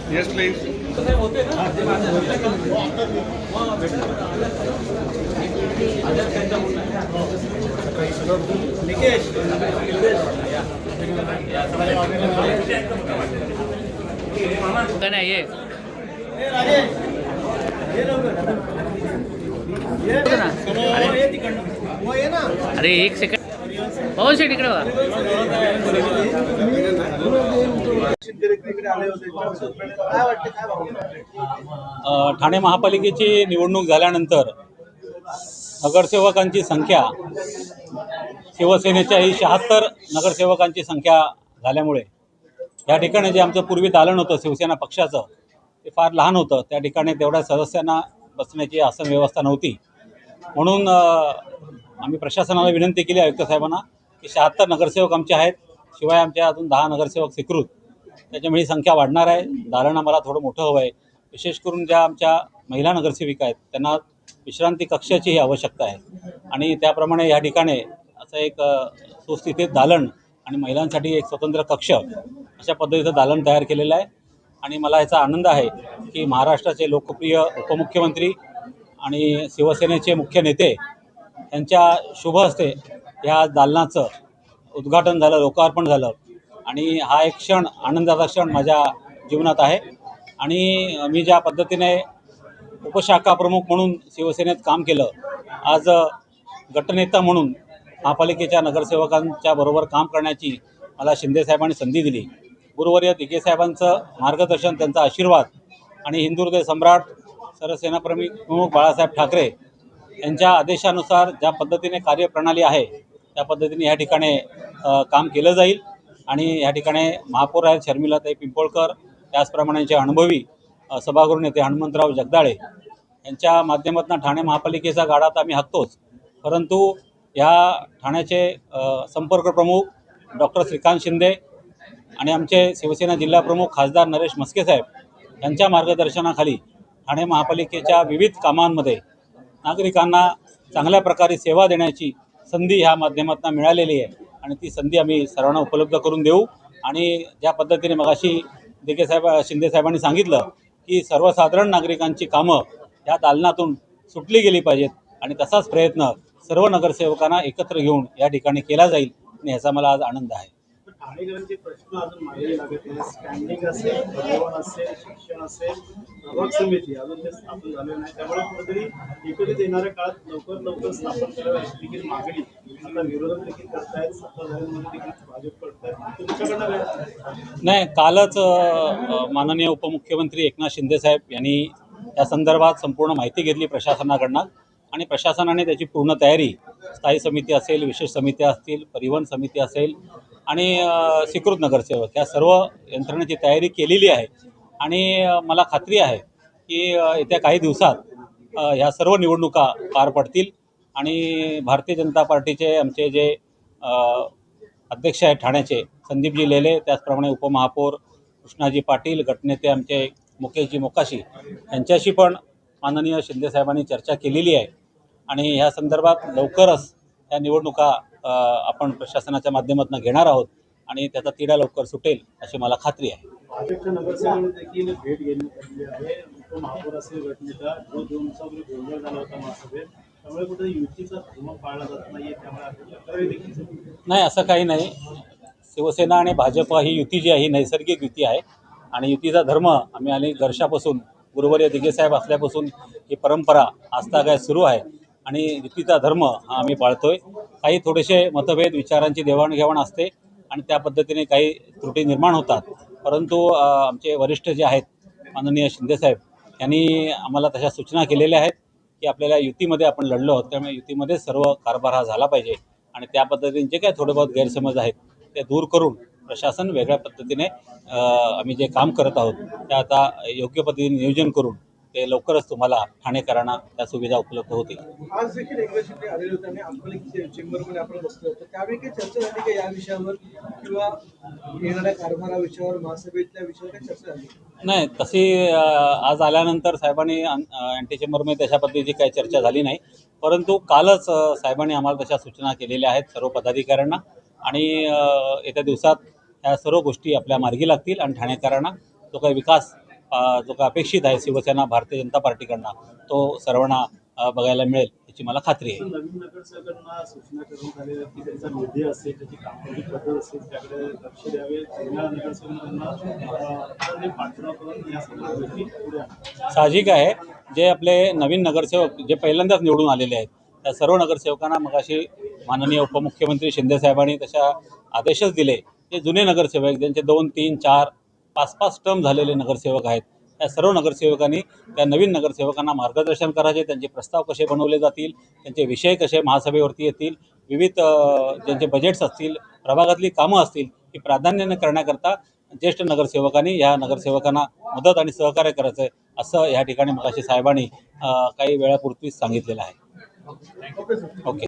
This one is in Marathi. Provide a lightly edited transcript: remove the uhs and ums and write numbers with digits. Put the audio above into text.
Yes, please. ये अरे एक सेकंड पाऊस आहे तिकडे बघा. ठाणे महापालिकेची निवडणूक झाल्यानंतर नगरसेवकांची संख्या शिवसेनेच्याही 76 नगरसेवकांची संख्या झाल्यामुळे या ठिकाणी जे आमचं पूर्वी दालन होतं शिवसेना पक्षाचं ते फार लहान होतं. त्या ठिकाणी तेवढ्या सदस्यांना बसण्याची आसन व्यवस्था नव्हती. म्हणून आम्ही प्रशासनाला विनंती केली आयुक्त साहेबांना की 76 नगरसेवक आमचे आहेत, शिवाय आमच्या अजून 10 नगरसेवक स्वीकृत, त्याच्यामुळे ही संख्या वाढणार आहे. दालन आम्हाला थोडं मोठं हवं आहे. विशेष करून ज्या आमच्या महिला नगरसेविका आहेत त्यांना विश्रांती कक्षाचीही आवश्यकता आहे आणि त्याप्रमाणे या ठिकाणी असं एक सुस्थितीत दालन आणि महिलांसाठी एक स्वतंत्र कक्ष अशा पद्धतीचं दालन तयार केलेलं आहे. आणि मला याचा आनंद आहे की महाराष्ट्राचे लोकप्रिय उपमुख्यमंत्री आणि शिवसेनेचे मुख्य नेते यांच्या शुभ हस्ते या दालनाचं उद्घाटन झालं, लोकार्पण झालं आणि हा एक क्षण, आनंदाचा क्षण माझ्या जीवनात आहे. आणि मी ज्या पद्धतीने उपशाखा प्रमुख म्हणून शिवसेनेत काम केलं, आज गटनेता म्हणून महापालिकेच्या नगरसेवकांच्या बरोबर काम करण्याची मला शिंदेसाहेबांनी संधी दिली. गुरुवर्य दिघे साहेबांचं मार्गदर्शन, त्यांचा आशीर्वाद आणि हिंदू हृदय सम्राट सरसेनाप्रमुख बाळासाहेब ठाकरे यांच्या आदेशानुसार ज्या पद्धतीने कार्यप्रणाली आहे त्या पद्धतीने या ठिकाणी काम केलं जाईल. आणि या ठिकाणी महापौर आहेत शर्मिलाताई पिंपळकर, त्याचप्रमाणे अनुभवी सभागृह नेते हनुमंतराव जगदाळे यांच्या माध्यमातून ठाणे महापालिकेचा गाडा तर आम्ही हाकतोच, परंतु ह्या ठाण्याचे संपर्क प्रमुख डॉक्टर श्रीकांत शिंदे आणि आमचे शिवसेना जिल्हा प्रमुख खासदार नरेश म्हस्के साहेब यांच्या मार्गदर्शनाखाली ठाणे महापालिकेच्या विविध कामांमध्ये नागरिकांना चांगल्या प्रकारे सेवा देण्याची संधी ह्या माध्यमातून मिळालेली आहे आणि ती संधी आम्ही सर्वांना उपलब्ध करून देऊ. आणि ज्या पद्धतीने मगाशी शिंदेसाहेबांनी सांगितलं की सर्वसाधारण नागरिकांची कामं या दालनातून सुटली गेली पाहिजेत आणि तसाच प्रयत्न सर्व नगरसेवकांना एकत्र घेऊन या ठिकाणी केला जाईल आणि ह्याचा मला आज आनंद आहे. ठाणेकरांचे प्रश्न अजून मार्गी लागत नाही. स्टँडिंग असेल, परिवहन असेल, शिक्षण असेल, प्रभाग समिती अजून ते स्थापन झाले नाही. त्यामुळे कुठेतरी एकत्रित येणाऱ्या काळात लवकर स्थापन करावी अशी देखील मागणी आता विरोधक देखील करतायत, सत्ताधाऱ्यांमध्ये देखील भाजप करतायत. तुमच्याकडनं काय? नाही, कालच माननीय उपमुख्यमंत्री एकनाथ शिंदेसाहेब यांनी या संदर्भात संपूर्ण माहिती घेतली प्रशासनाकडनं आणि प्रशासनाने त्याची पूर्ण तयारी, स्थायी समिती असेल, विशेष समित्या असतील, परिवहन समिती असेल आणि स्वीकृत नगरसेवक या सर्व यंत्रणेची तयारी केलेली आहे. आणि मला खात्री आहे की येत्या काही दिवसात ह्या सर्व निवडणुका पार पडतील आणि भारतीय जनता पार्टीचे आमचे जे अध्यक्ष आहेत ठाण्याचे संदीपजी लेले, त्याचप्रमाणे उपमहापौर कृष्णाजी पाटील, गटनेते आमचे मुकेशजी मोकाशी यांच्याशी पण माननीय शिंदेसाहेबांनी चर्चा केलेली आहे आणि ह्या संदर्भात लवकरच या निवडणुका आपण प्रशासनाच्या माध्यमातून घेणार आहोत आणि त्याचा तिढा लवकर सुटेल अशी मला खात्री आहे. भाजपच्या नगरसेवकांनी देखील भेट घेतली आहे. उपमहापौर असेल, गटनेता जो 2 दिवसापूर्वी गोंधळ झाला होता महासभेत, त्यामुळे कुठे युतीचा धर्म पाळला जात नाहीये, त्यामुळे देखील नाही, असं काही नाही. शिवसेना आणि भाजप ही युती जी आहे ही नैसर्गिक युती आहे आणि युतीचा धर्म आम्ही अनेक वर्षापासून गुरुवर्य दिघे साहेब असल्यापासून ही परंपरा आजतागायत सुरू आहे आणि युतीचा धर्म हा आम्ही पाळतोय. काही थोडेसे मतभेद, विचारांची देवाणघेवाण असते आणि त्या पद्धतीने काही त्रुटी निर्माण होतात, परंतु आमचे वरिष्ठ जे आहेत माननीय शिंदेसाहेब यांनी आम्हाला तशा सूचना केलेल्या आहेत की आपल्याला युतीमध्ये आपण लढलो आहोत, त्यामुळे युतीमध्ये सर्व कारभार हा झाला पाहिजे आणि त्या पद्धतीने जे काही थोडे बहुत गैरसमज आहेत ते दूर करून प्रशासन वेगळ्या पद्धतीने आम्ही जे काम करत आहोत ते आता योग्य पद्धतीने नियोजन करून ते लवकरच तुम्हाला ठाणेकरांना त्या सुविधा उपलब्ध होतील. आज देखील एकनाथ शिंदे आलेले होते आणि अकोले चेंबरमध्ये आपण बसलो होतो त्यावेळी काही चर्चा झाली का या विषयावर किंवा येणाऱ्या कारभारा विषयावर महासभेतल्या विषयावर काही चर्चा झाली? नाही, तशी आज आल्यानंतर साहेबांनी अँटी चेंबरमध्ये तशा पद्धतीची काही चर्चा झाली नाही. परंतु कालच साहेबांनी आम्हाला तशा सूचना केलेल्या आहेत सर्व पदाधिकाऱ्यांना आणि येत्या दिवसात ह्या सर्व गोष्टी आपल्या मार्गी लागतील आणि ठाणेकरांना जो काही विकास जो काही अपेक्षित आहे शिवसेना भारतीय जनता पार्टीकडनं तो सर्वांना बघायला मिळेल याची मला खात्री आहे. नवीन नगरसेवकांना सूचना करण्यात आलेल्या की त्यांचा निधी असेल त्याची कामगिरी पद्धत असेल त्याकडे लक्ष द्यावे. जुन्या नगरसेवकांना पाठपुरावा करून या सर्व गोष्टी पुढे आणा. साहजिक आहे, जे आपले नवीन नगरसेवक जे पहिल्यांदाच निवडून आलेले आहेत त्या सर्व नगरसेवकांना मगाशी माननीय उपमुख्यमंत्री शिंदे साहेबांनी तशा आदेशच दिले. जे जुने नगरसेवक ज्यांचे 2, 3, 4, 5 टर्म झालेले नगरसेवक आहेत त्या सर्व नगरसेवकांनी त्या नवीन नगरसेवकांना मार्गदर्शन करायचे. त्यांचे प्रस्ताव कसे बनवले जातील, त्यांचे विषय कसे महासभेवरती येतील, विविध ज्यांचे बजेट्स असतील, प्रभागातली कामं असतील ही प्राधान्याने करण्याकरता ज्येष्ठ नगरसेवकांनी या नगरसेवकांना मदत आणि सहकार्य करायचं आहे असं या ठिकाणी मगाशी साहेबांनी काही वेळापूर्वीच सांगितलेलं आहे. ओके.